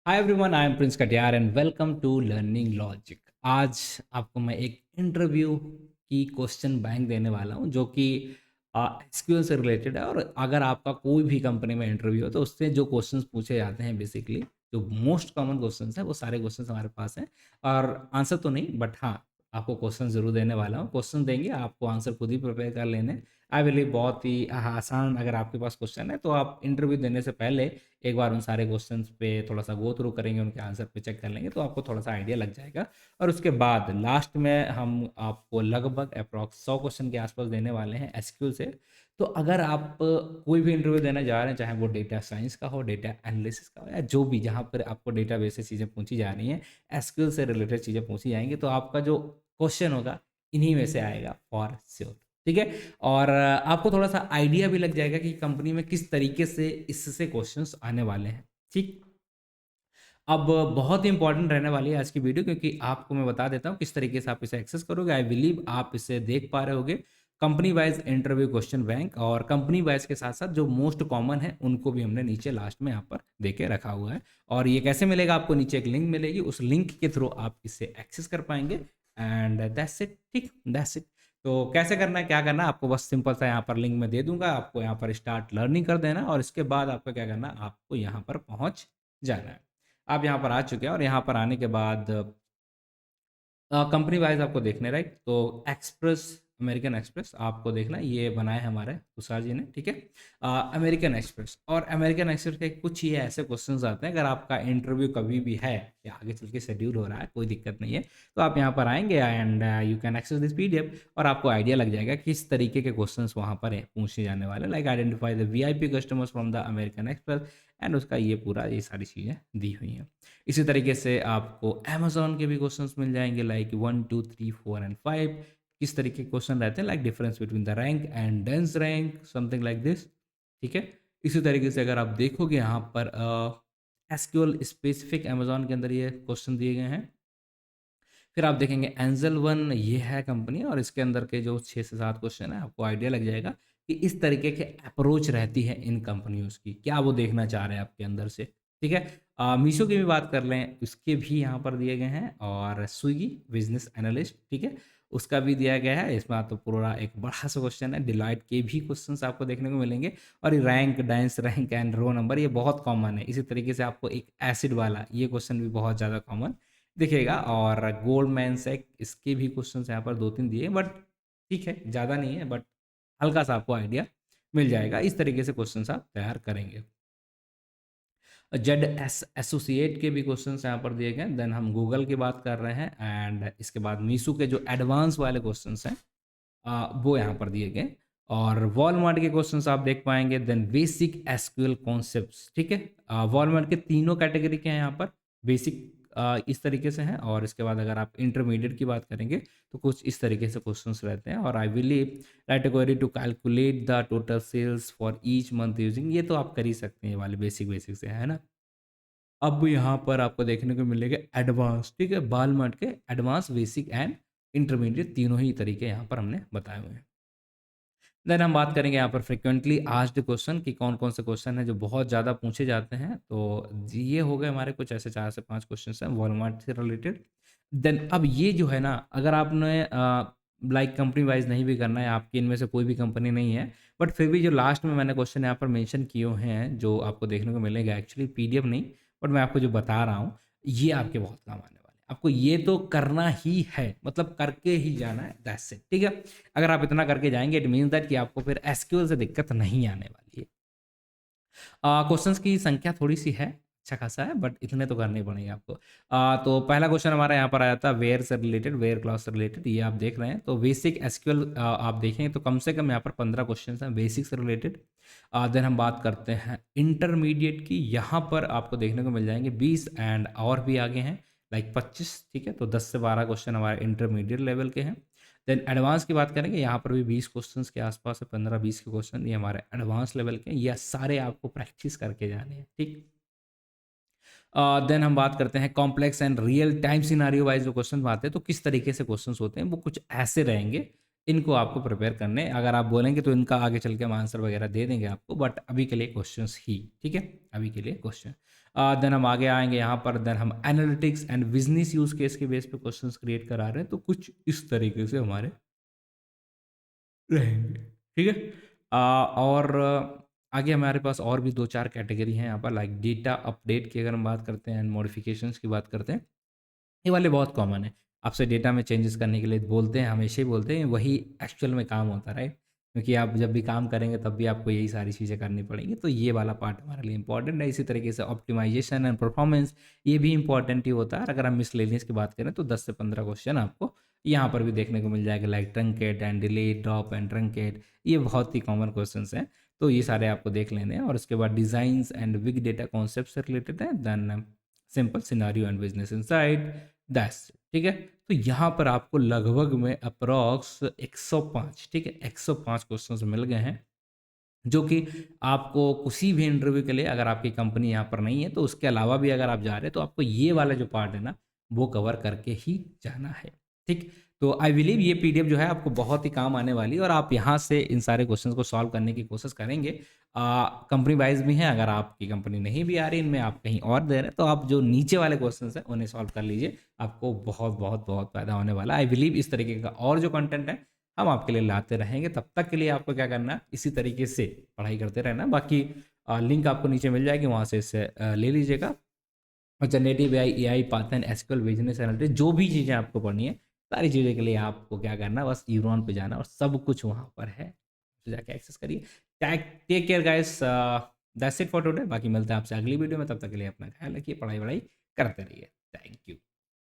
Hi everyone, I am Prince Katiyar and welcome to learning logic. आज आपको मैं एक इंटरव्यू की क्वेश्चन बैंक देने वाला हूं जो कि एसक्यूएल से रिलेटेड है। और अगर आपका कोई भी कंपनी में इंटरव्यू हो तो उससे जो क्वेश्चंस पूछे जाते हैं, बेसिकली जो मोस्ट कॉमन क्वेश्चंस हैं वो सारे क्वेश्चंस हमारे पास हैं। और आंसर तो नहीं, बट हाँ, आपको क्वेश्चन ज़रूर देने वाला हूँ। क्वेश्चन देंगे, आपको आंसर खुद ही प्रिपेयर कर लेने। आई बिलीव बहुत ही आसान। अगर आपके पास क्वेश्चन है तो आप इंटरव्यू देने से पहले एक बार उन सारे क्वेश्चंस पे थोड़ा सा गो थ्रू करेंगे, उनके आंसर पे चेक कर लेंगे तो आपको थोड़ा सा आइडिया लग जाएगा। और उसके बाद लास्ट में हम आपको लगभग अप्रॉक्स 100 क्वेश्चन के आसपास देने वाले हैं एसक्यूएल से। तो अगर आप कोई भी इंटरव्यू देना जा रहे हैं, चाहे वो डेटा साइंस का हो, डेटा एनालिसिस का हो, या जो भी, जहाँ पर आपको डेटा बेस से चीज़ें पूछी जा रही हैं, एसक्यूएल से रिलेटेड चीज़ें पूछी जाएंगी, तो आपका जो क्वेश्चन होगा इन्हीं में से आएगा फॉर श्योर। ठीक है। और आपको थोड़ा सा आइडिया भी लग जाएगा कि कंपनी में किस तरीके से इससे क्वेश्चंस आने वाले हैं। ठीक। अब बहुत ही इंपॉर्टेंट रहने वाली है आज की वीडियो, क्योंकि आपको मैं बता देता हूँ किस तरीके से आप इसे एक्सेस करोगे। आई बिलीव आप इसे देख पा रहे होगे, company wise interview question bank, और कंपनी वाइज के साथ साथ जो मोस्ट कॉमन है उनको भी हमने नीचे लास्ट में यहाँ पर दे के रखा हुआ है। और ये कैसे मिलेगा? आपको नीचे एक लिंक मिलेगी, उस लिंक के थ्रू आप इसे एक्सेस कर पाएंगे। And that's it. ठीक, दैट्स इट। तो कैसे करना है, क्या करना है, आपको बस सिंपल सा यहाँ पर लिंक में दे दूंगा, आपको यहाँ पर स्टार्ट लर्निंग कर देना, और इसके बाद आपको क्या करना है, आपको यहाँ पर पहुँच जाना है। आप यहाँ पर आ चुके हैं, और यहाँ पर आने के बाद कंपनी वाइज आपको देखने, राइट? तो एक्सप्रेस, अमेरिकन एक्सप्रेस आपको देखना है, ये बनाए हमारे तुषार जी ने। ठीक है। अमेरिकन एक्सप्रेस, और अमेरिकन एक्सप्रेस के कुछ ये ऐसे क्वेश्चंस आते हैं, अगर आपका इंटरव्यू कभी भी है या आगे चल के शेड्यूल हो रहा है, कोई दिक्कत नहीं है, तो आप यहाँ पर आएंगे and you can access this PDF, और आपको आइडिया लग जाएगा किस तरीके के क्वेश्चंस वहाँ पर पूछे जाने वाले, like identify the VIP customers from the American express, and उसका ये पूरा, ये सारी चीज़ें दी हुई हैं। इसी तरीके से आपको अमेज़न के भी क्वेश्चंस मिल जाएंगे, लाइक 1 2 3 4 एंड 5। किस तरीके के क्वेश्चन रहते हैं, like difference between the rank and dense rank, something like this. ठीक है। इसी तरीके से अगर आप देखोगे यहाँ पर एसक्यूएल स्पेसिफिक अमेज़न के अंदर ये क्वेश्चन दिए गए हैं। फिर आप देखेंगे एंजल वन, ये है कंपनी, और इसके अंदर के जो 6 से 7 क्वेश्चन है, आपको आइडिया लग जाएगा कि इस तरीके के अप्रोच रहती है इन कंपनियों की, क्या वो देखना चाह रहे हैं आपके अंदर से। ठीक है। मीशो की भी बात कर लें, उसके भी यहाँ पर दिए गए हैं, और स्विगी बिजनेस एनालिस्ट, ठीक है, उसका भी दिया गया है। इसमें तो पूरा एक बड़ा सा क्वेश्चन है। डिलाइट के भी क्वेश्चंस आपको देखने को मिलेंगे, और ये rank, dense rank and row number, ये बहुत कॉमन है। इसी तरीके से आपको एक एसिड वाला ये क्वेश्चन भी बहुत ज़्यादा कॉमन दिखेगा। और गोल्डमैन सैक, इसके भी क्वेश्चन यहाँ पर 2-3 दिए, बट ठीक है, ज़्यादा नहीं है, बट हल्का सा आपको आइडिया मिल जाएगा। इस तरीके से क्वेश्चन आप तैयार करेंगे। जेड एस एसोसिएट के भी क्वेश्चन यहाँ पर दिए गए। देन हम गूगल की बात कर रहे हैं, एंड इसके बाद मीशो के जो एडवांस वाले क्वेश्चन हैं वो यहाँ पर दिए गए। और वॉलमार्ट के क्वेश्चंस आप देख पाएंगे। देन बेसिक एसक्यूएल कॉन्सेप्ट्स, ठीक है। वॉलमार्ट के तीनों कैटेगरी के हैं यहाँ पर। बेसिक इस तरीके से हैं, और इसके बाद अगर आप इंटरमीडिएट की बात करेंगे तो कुछ इस तरीके से क्वेश्चंस रहते हैं। और I believe write a query to calculate the total sales for each month using, ये तो आप कर ही सकते हैं, ये वाले बेसिक बेसिक से, है ना। अब यहाँ पर आपको देखने को मिलेगा एडवांस, ठीक है, वॉलमार्ट के एडवांस, बेसिक एंड इंटरमीडिएट, तीनों ही तरीके यहाँ पर हमने बताए हुए हैं। देन हम बात करेंगे यहाँ पर फ्रिक्वेंटली आस्क्ड क्वेश्चन, कि कौन कौन से क्वेश्चन हैं जो बहुत ज़्यादा पूछे जाते हैं। तो ये हो गए हमारे कुछ ऐसे 4 से 5 क्वेश्चन हैं वॉलमार्ट से रिलेटेड। देन अब ये जो है ना, अगर आपने लाइक कंपनी वाइज नहीं भी करना है, आपकी इनमें से कोई भी कंपनी नहीं है, बट फिर भी जो लास्ट में मैंने क्वेश्चन यहाँ पर मेंशन किए हुए हैं, जो आपको देखने को मिलेगा, एक्चुअली पीडीएफ नहीं, बट मैं आपको जो बता रहा हूँ, ये आपके बहुत काम आने वाले हैं। आपको ये तो करना ही है, मतलब करके ही जाना है, दैट्स इट। ठीक है। अगर आप इतना करके जाएंगे, इट मीन्स दैट कि आपको फिर एसक्यूएल से दिक्कत नहीं आने वाली है। क्वेश्चंस की संख्या थोड़ी सी है, अच्छा खासा है, बट इतने तो करने ही पड़ेंगे आपको। तो पहला क्वेश्चन हमारा यहाँ पर आया था वेयर से रिलेटेड, वेयर क्लास से रिलेटेड, ये आप देख रहे हैं। तो बेसिक एसक्यूएल आप देखें तो कम से कम यहाँ पर 15 क्वेश्चन हैं बेसिक से रिलेटेड। देन हम बात करते हैं इंटरमीडिएट की, यहाँ पर आपको देखने को मिल जाएंगे 20, एंड और भी आगे हैं लाइक 25। ठीक है। तो 10 से 12 क्वेश्चन हमारे इंटरमीडिएट लेवल के हैं। देन एडवांस की बात करेंगे, यहाँ पर भी 20 क्वेश्चंस के आसपास है, 15-20 के क्वेश्चन, ये हमारे एडवांस लेवल के हैं। ये सारे आपको प्रैक्टिस करके जाने हैं। ठीक। देन हम बात करते हैं complex and real time scenario wise जो क्वेश्चन आते हैं, तो किस तरीके से क्वेश्चन होते हैं, वो कुछ ऐसे रहेंगे। इनको आपको प्रिपेयर करने, अगर आप बोलेंगे तो इनका आगे चल के हम आंसर वगैरह दे देंगे आपको, बट अभी के लिए क्वेश्चंस ही, ठीक है, अभी के लिए क्वेश्चन। देन हम आगे आएंगे यहाँ पर, देन हम analytics and business use case के बेस पे क्वेश्चंस क्रिएट करा रहे हैं, तो कुछ इस तरीके से हमारे रहेंगे, ठीक है। और आगे हमारे पास और भी 2-4 कैटेगरी हैं यहाँ पर, लाइक डेटा अपडेट की अगर हम बात करते हैं एंड मॉडिफिकेशंस की बात करते हैं, ये वाले बहुत कॉमन है। आपसे डेटा में चेंजेस करने के लिए बोलते हैं, हमेशा ही बोलते हैं, वही एक्चुअल में काम होता है, राइट? क्योंकि आप जब भी काम करेंगे तब भी आपको यही सारी चीज़ें करनी पड़ेंगी, तो ये वाला पार्ट हमारे लिए इंपॉर्टेंट है। इसी तरीके से ऑप्टिमाइजेशन एंड परफॉर्मेंस, ये भी इंपॉर्टेंट ही होता है। अगर हम मिसलेनियस की बात करें तो 10 से 15 क्वेश्चन आपको यहाँ पर भी देखने को मिल जाएगा, like truncate and delete, drop and truncate, ये बहुत ही कॉमन क्वेश्चन हैं, तो ये सारे आपको देख लेने हैं। और उसके बाद designs and big data concept से रिलेटेड है, then simple scenario and business insight, that's, ठीक है। तो यहाँ पर आपको लगभग में अप्रॉक्स 105, ठीक है, 105 क्वेश्चंस मिल गए हैं, जो कि आपको किसी भी इंटरव्यू के लिए, अगर आपकी कंपनी यहाँ पर नहीं है तो उसके अलावा भी अगर आप जा रहे हैं तो आपको ये वाला जो पार्ट है ना, वो कवर करके ही जाना है, ठीक। तो आई बिलीव ये पीडीएफ जो है आपको बहुत ही काम आने वाली है, और आप यहाँ से इन सारे क्वेश्चंस को सॉल्व करने की कोशिश करेंगे। कंपनी वाइज भी हैं, अगर आपकी कंपनी नहीं भी आ रही, इनमें आप कहीं और दे रहे हैं, तो आप जो नीचे वाले क्वेश्चंस हैं उन्हें सॉल्व कर लीजिए, आपको बहुत बहुत बहुत फायदा होने वाला है। आई बिलीव इस तरीके का और जो कंटेंट है हम आपके लिए लाते रहेंगे। तब तक के लिए आपको क्या करना है, इसी तरीके से पढ़ाई करते रहना। बाकी लिंक आपको नीचे मिल जाएगी, वहाँ से इसे ले लीजिएगा। और generative AI, Python, SQL, business analytics, जो भी चीज़ें आपको पढ़नी है, सारी चीज़ों के लिए आपको क्या करना है, बस यूरोन पे जाना और सब कुछ वहाँ पर है, तो जाके एक्सेस करिए। Take care guys, that's it for today. बाकी मिलते हैं आपसे अगली वीडियो में, तब तक के लिए अपना ख्याल रखिए, पढ़ाई वढ़ाई करते रहिए। Thank you.